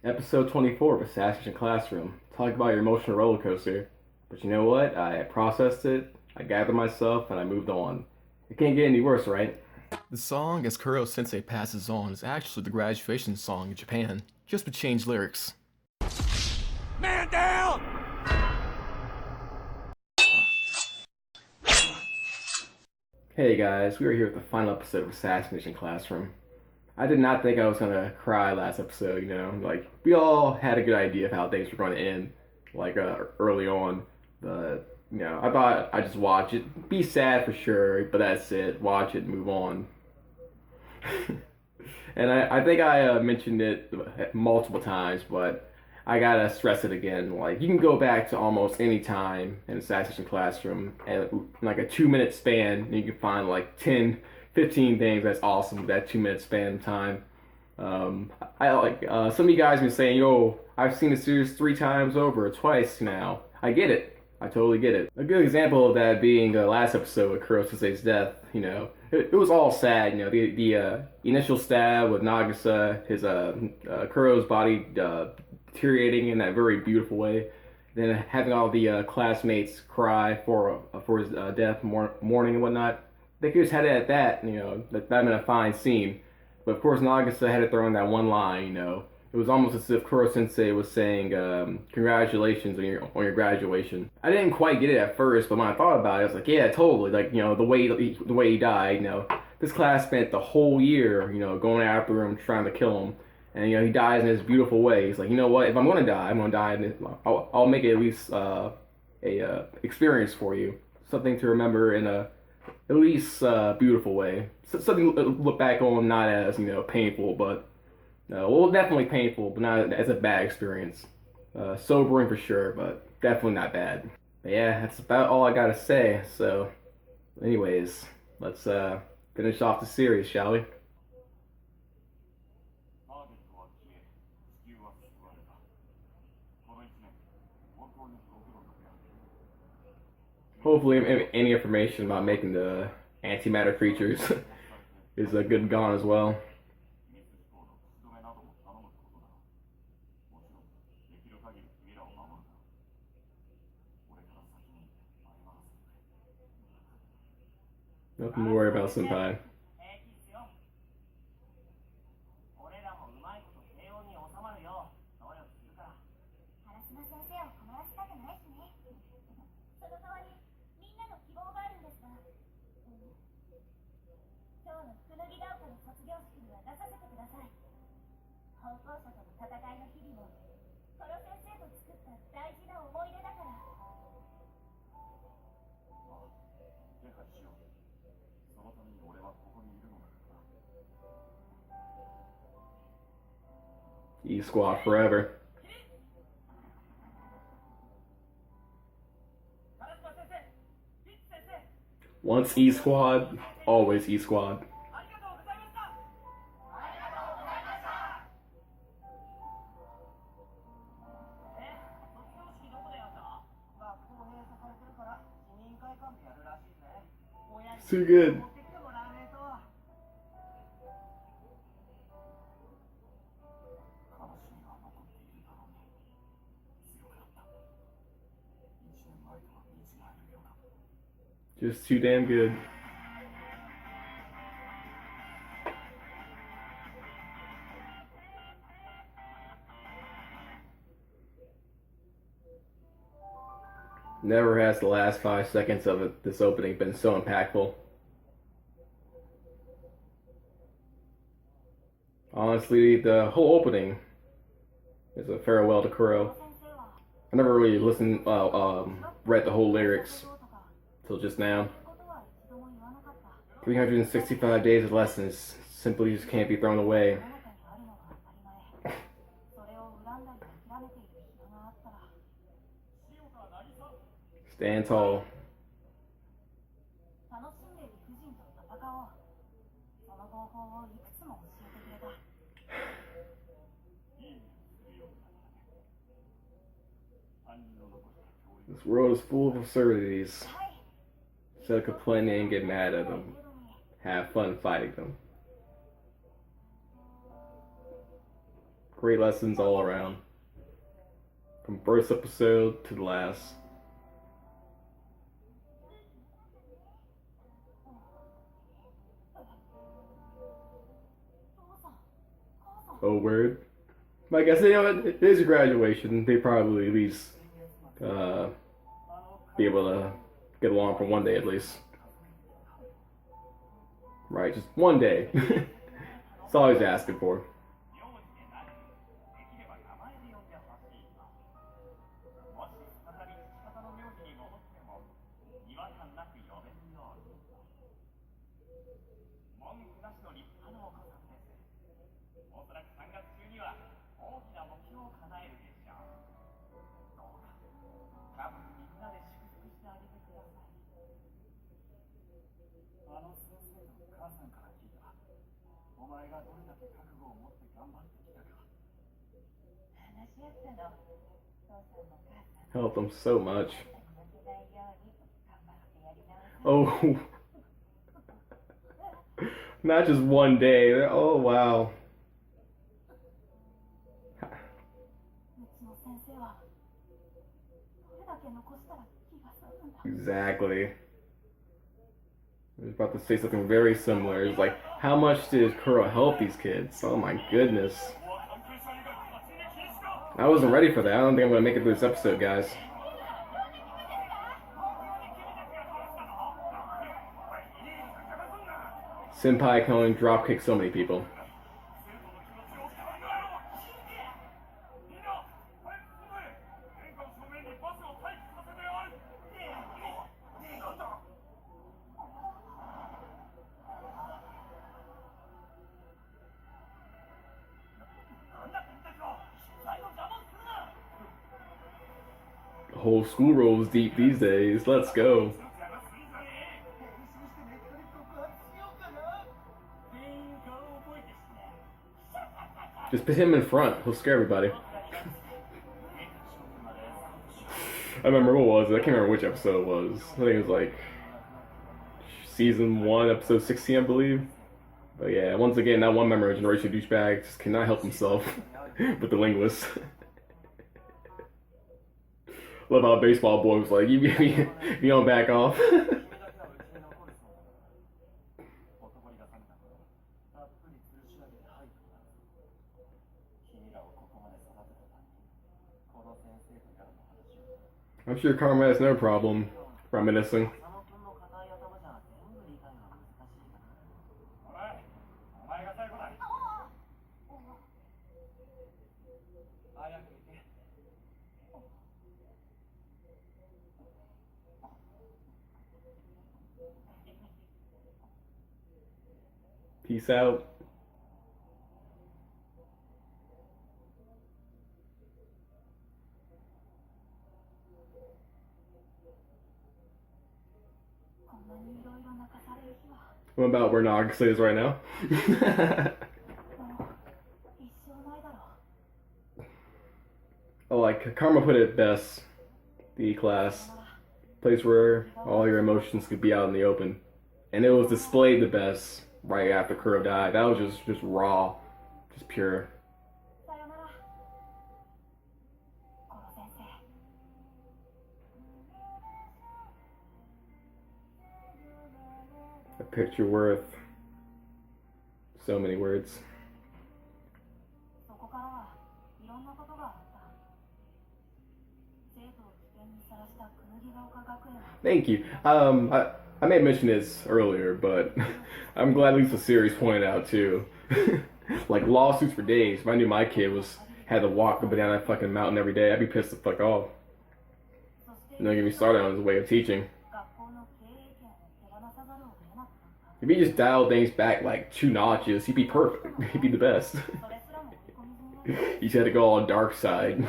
Episode 24 of Assassination Classroom. Talk about your emotional roller coaster. But you know what? I processed it, I gathered myself, and I moved on. It can't get any worse, right? The song As Kuro Sensei Passes On is actually the graduation song in Japan, just with changed lyrics. Man down! Hey guys, we are here with the final episode of Assassination Classroom. I did not think I was gonna cry last episode, like we all had a good idea of how things were going to end, early on. But I thought I'd just watch it, be sad for sure, but that's it. Watch it, move on. And I think I mentioned it multiple times, but I gotta stress it again. Like, you can go back to almost any time in Assassination Classroom and like a 2 minute span, and you can find like 10, 15 things that's awesome with that 2 minute span of time. I like some of you guys have been saying, "Yo, I've seen the series 3 times over, twice now." I get it. I totally get it. A good example of that being the last episode with Kurosa's death. It was all sad. The initial stab with Nagisa, his Kuro's body deteriorating in that very beautiful way. Then having all the classmates cry for his death, mourning and whatnot. They could just had it at that. That been a fine scene. But of course, Nagisa had to throw in that one line. It was almost as if Kuro Sensei was saying, "Congratulations on your graduation." I didn't quite get it at first, but when I thought about it, I was like, "Yeah, totally." Like, the way he died. This class spent the whole year, going after him, trying to kill him, and he dies in this beautiful way. He's like, you know what? If I'm gonna die, I'm gonna die. I'll make it at least a experience for you, something to remember in a at least beautiful way. Something to look back on, not as painful, but definitely painful, but not as a bad experience. Sobering for sure, but definitely not bad. But yeah, that's about all I gotta say. So, anyways, let's finish off the series, shall we? Hopefully, any information about making the antimatter creatures is good and gone as well. Nothing to worry about, senpai. E Squad forever. Once E Squad, always E Squad. Too good. Just too damn good. Never has the last 5 seconds of this opening been so impactful. Honestly, the whole opening is a farewell to Kuro. I never really read the whole lyrics till just now. 365 days of lessons simply just can't be thrown away. Stand tall. This world is full of absurdities. Instead of complaining and get mad at them, have fun fighting them. Great lessons all around. From first episode to the last. Oh, word. I guess, it is a graduation. They probably at least be able to get along for one day at least. Right, just one day. That's all he's asking for. Help them so much. Oh, not just one day. Oh, wow. Exactly. I was about to say something very similar. It's like, how much did Kuro help these kids? Oh my goodness. I wasn't ready for that. I don't think I'm going to make it through this episode, guys. Senpai can only dropkick so many people. The whole school rolls deep these days. Let's go. Just put him in front. He'll scare everybody. I remember what was it? I can't remember which episode it was. I think it was like season 1, episode 16, I believe. But yeah, once again, that one member of Generation Douchebag just cannot help himself with the linguist. Love how baseball boy was like, you don't back off. I'm sure Karma has no problem reminiscing. Peace out. What about where Nagase is right now? Oh, like Karma put it best. The class, place where all your emotions could be out in the open, and it was displayed the best right after Kuro died. That was just raw, just pure. A picture worth so many words. Thank you. I may have mentioned this earlier, but I'm glad at least the series pointed out too. Like lawsuits for days. If I knew my kid had to walk up and down that fucking mountain every day, I'd be pissed the fuck off. And don't get me started on his way of teaching. If he just dialed things back like 2 notches, he'd be perfect. He'd be the best. He just had to go all dark side.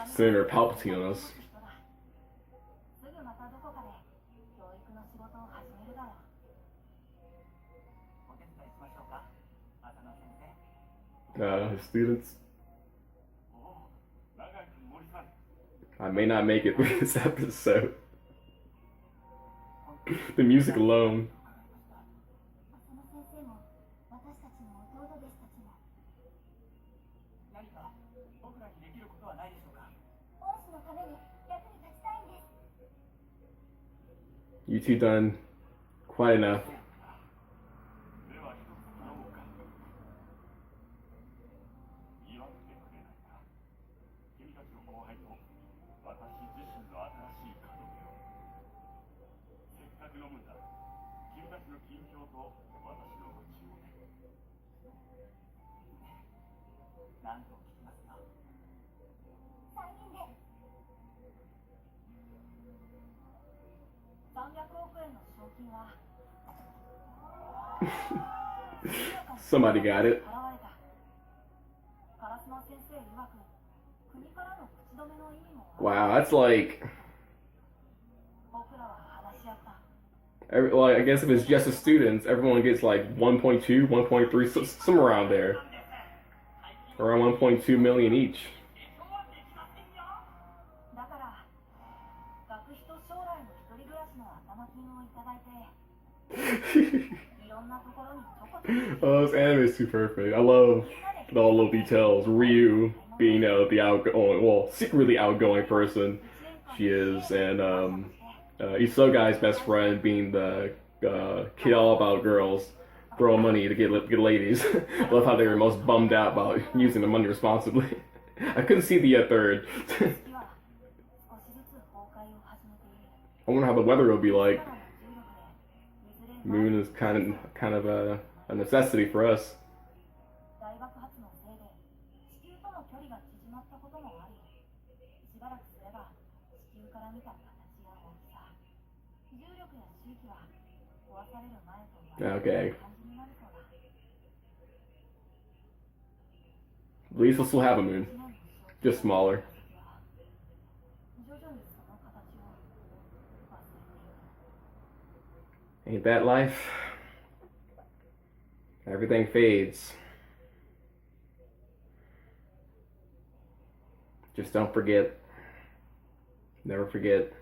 Senator Palpatine on us. His students. I may not make it through this episode. The music alone. 僕らにできることはないでしょうか。 You two done quite enough. では一つ頼もうか。祝ってくれないか。君たちの後輩と私自身の新しい門出を。せっかく飲むんだ。君たちの近況と私の愚痴をね。何度も聞きますよ。Somebody got it. Wow, that's like. Well, I guess if it's just the students, everyone gets like 1.2, 1.3, somewhere around there. Around 1.2 million each. Oh, this anime is too perfect. I love all the little details. Ryu being the outgoing, well, secretly outgoing person she is, and Isogai's best friend being the kid all about girls, throwing money to get ladies. I love how they were most bummed out about using the money responsibly. I couldn't see the third. I wonder how the weather will be like. Moon is kind of a necessity for us. Okay. At least we'll still have a moon. Just smaller. Ain't that life? Everything fades. Just don't forget. Never forget.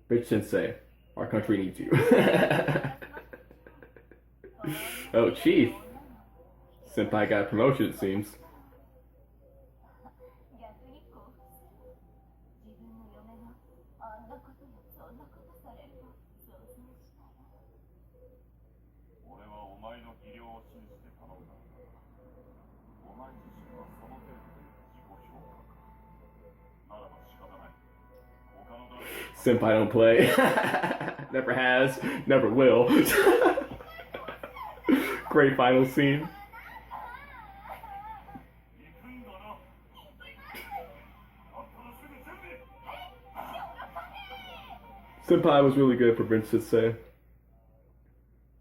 Rich Sensei, our country needs you. Oh, Chief. Senpai got promotion, it seems. Senpai don't play. Never has, never will. Great final scene. Senpai was really good for Prince Sensei.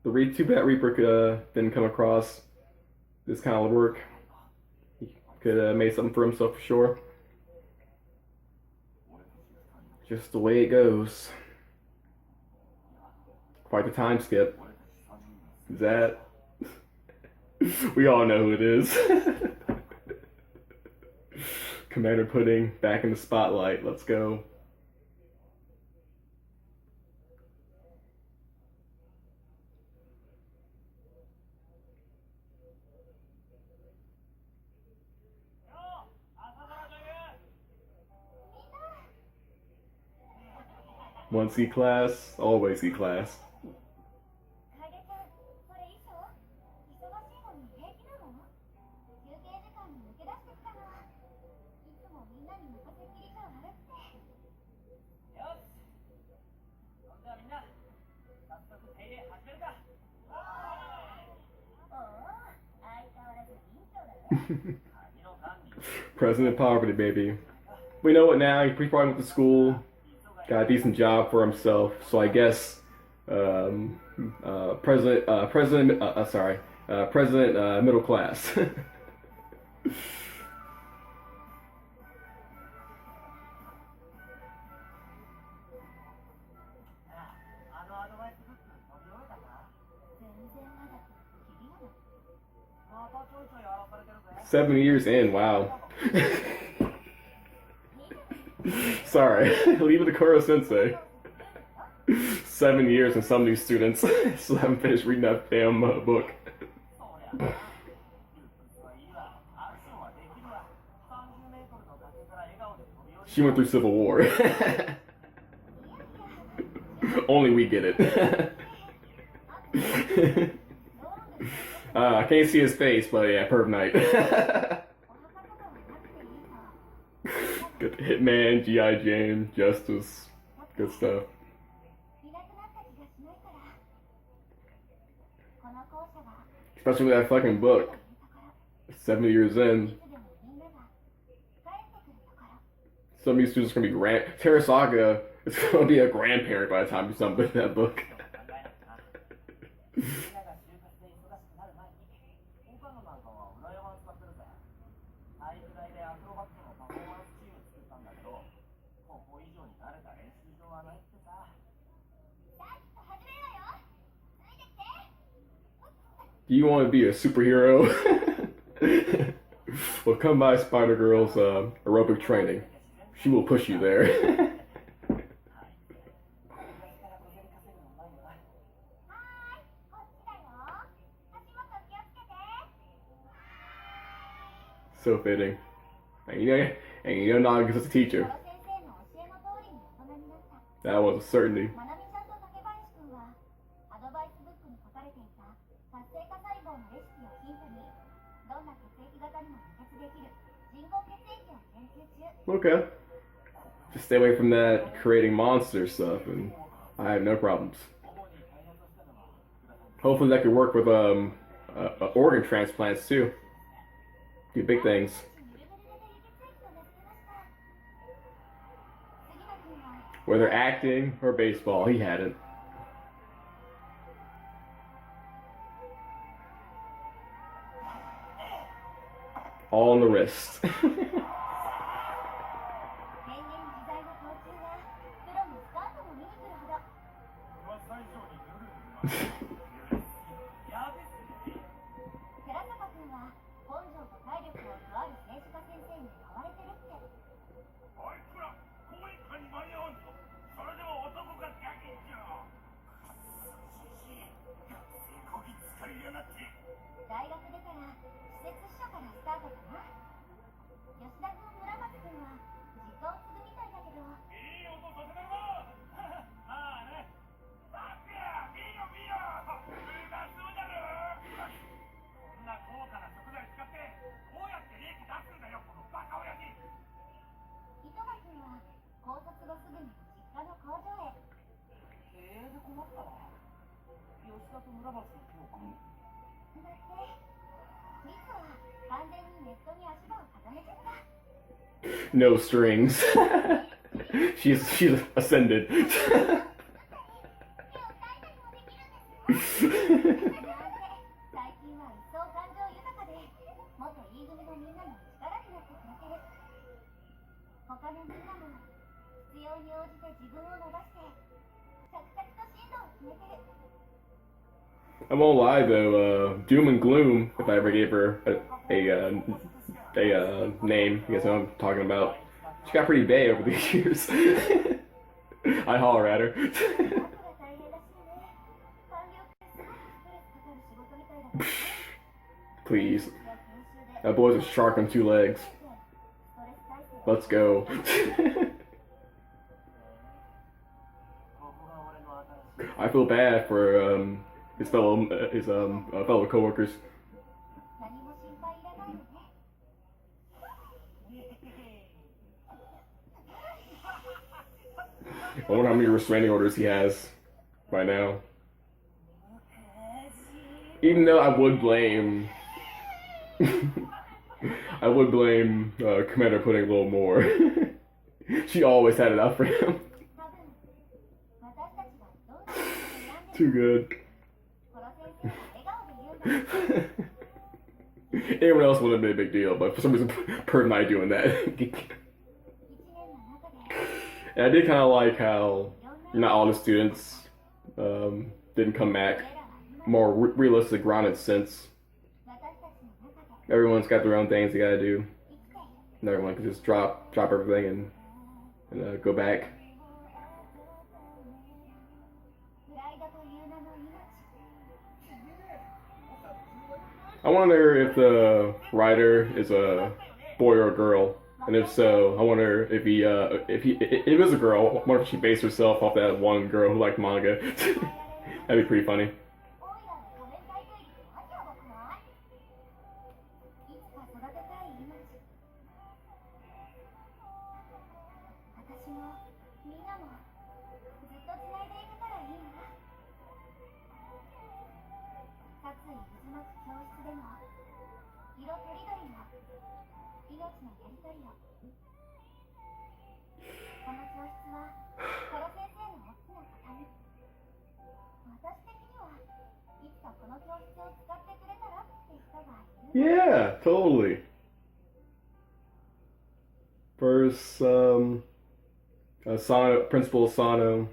Too bad Reaper didn't come across this kind of work. He could have made something for himself for sure. Just the way it goes. Quite the time skip. Is that? We all know who it is. Commander Pudding back in the spotlight. Let's go. Once E-class, always E-class. President Poverty, baby. We know it now. He probably went to school, got a decent job for himself. So I guess President middle class. 7 years in, wow. Sorry, leave it to Kuro Sensei. 7 years and some of these students still haven't finished reading that damn book. She went through Civil War. Only we get it. I can't see his face, but yeah, Perv Knight. Got the Hitman, G.I. Jane, Justice, good stuff. Especially with that fucking book. 70 years in. Some of these students are gonna be Terasaga is gonna be a grandparent by the time he's done with that book. Do you want to be a superhero? Well, come by Spider-Girl's aerobic training. She will push you there. So fitting. And you know Naga's a teacher. That was a certainty. Okay. Just stay away from that creating monster stuff, and I have no problems. Hopefully that could work with organ transplants too. Do big things. Whether acting or baseball, he had it. All on the wrist. No strings. she's ascended. I won't lie though, Doom and Gloom, if I ever gave her a name, you guys know what I'm talking about. She got pretty bae over the years. I holler at her. Please. That boy's a shark on two legs. Let's go. I feel bad for his fellow coworkers. I wonder how many restraining orders he has by now. Even though I would blame Commander putting a little more. She always had it out for him. Too good. Anyone else would have been a big deal, but for some reason, Perv Knight doing that. And I did kind of like how not all the students didn't come back. More realistic, grounded sense. Everyone's got their own things they gotta do. And everyone can just drop everything and go back. I wonder if the writer is a boy or a girl, and if so, I wonder if if it was a girl, I wonder if she based herself off that one girl who liked manga. That'd be pretty funny. の教室を使ってくれたらって人がいる。Yeah, totally. First, Sano, Principal Sano,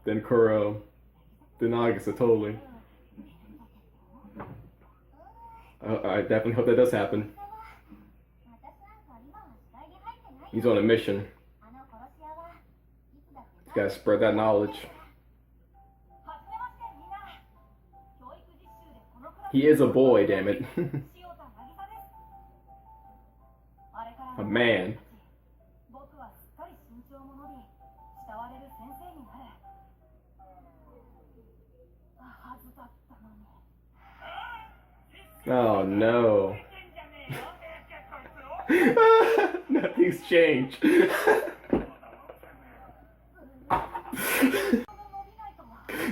then Kuro, then Nagisa, totally. I definitely hope that does happen. He's on a mission. He's gotta spread that knowledge. He is a boy, damn it. A man. Oh no. Nothing's changed.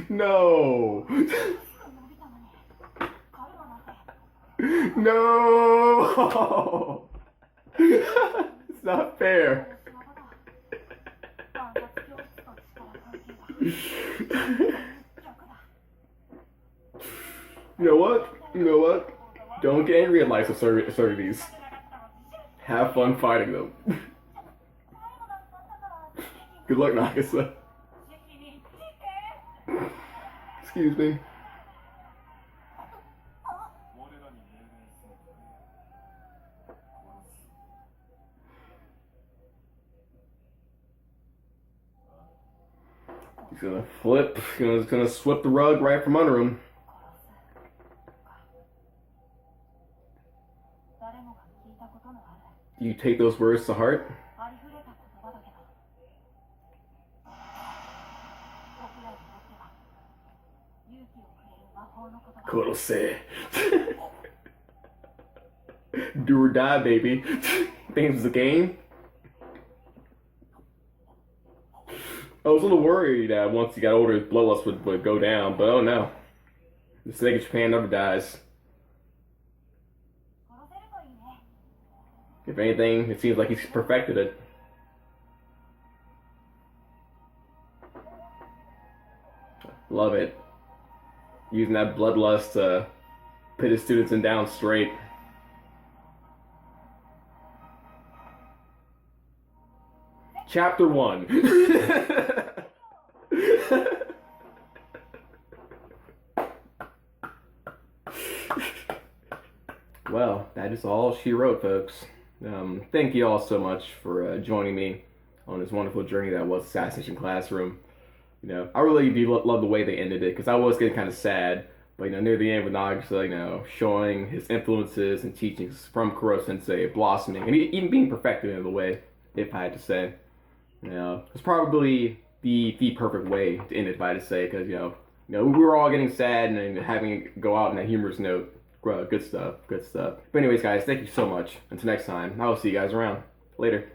No. No. It's not fair. You know what? You know what? Don't get angry at life's absurdities. Have fun fighting them. Good luck, Nagisa. Excuse me. He's gonna flip. He's gonna sweep the rug right from under him. Do you take those words to heart? Kurose. Do or die, baby. Think it's a game? I was a little worried that once he got older, his bloodlust would go down, but oh no. The snake of Japan never dies. If anything, it seems like he's perfected it. Love it. Using that bloodlust to put his students in down straight. Chapter 1. Well, that is all she wrote, folks. Thank you all so much for joining me on this wonderful journey that was Assassination Classroom. You know, I really do love the way they ended it, because I was getting kind of sad. But, you know, near the end with Nagisa, you know, showing his influences and teachings from Kuro Sensei blossoming, and even being perfected in a way, if I had to say. You know, it's probably the perfect way to end it, if I had to say, because, you know, we were all getting sad and having it go out on a humorous note. Good stuff, good stuff. But anyways, guys, thank you so much. Until next time, I will see you guys around. Later.